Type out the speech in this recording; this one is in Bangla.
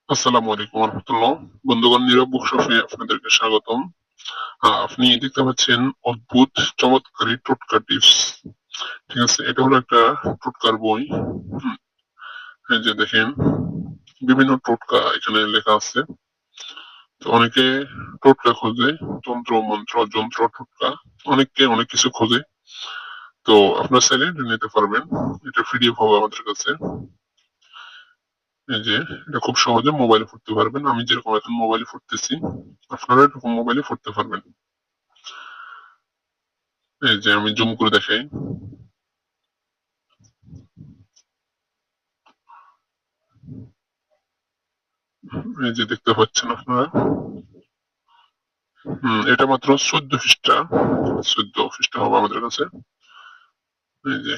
আসসালামু আলাইকুম রহমতুল্লাহ। বন্ধুগণ, নীরব বুকশপে আপনাদেরকে স্বাগতম। আপনি দেখতে পাচ্ছেন অদ্ভুত চমৎকারী টোটকা টিপস। ঠিক আছে, এটা হলো একটা টোটকার বই। হুম, এই যে দেখেন, বিভিন্ন টোটকা এখানে লেখা আছে। তো অনেকে টোটকা খোঁজে, তন্ত্র মন্ত্র যন্ত্র টোটকা, অনেককে অনেক কিছু খোঁজে। তো আপনার চাইলে এটা নিতে পারবেন। এটা পিডিএফ হবে আমাদের কাছে। এই যে এটা খুব সহজে মোবাইলে পড়তে পারবেন। আমি যেরকম এখন মোবাইলে পড়তেছি, আপনারা এরকম মোবাইলে পড়তে পারবেন। এই যে আমি জুম করে দেখাই। এই যে দেখতে পাচ্ছেন আপনারা। এটা মাত্র 14 পৃষ্ঠা। 14 পৃষ্ঠা হবে আমাদের কাছে। এই যে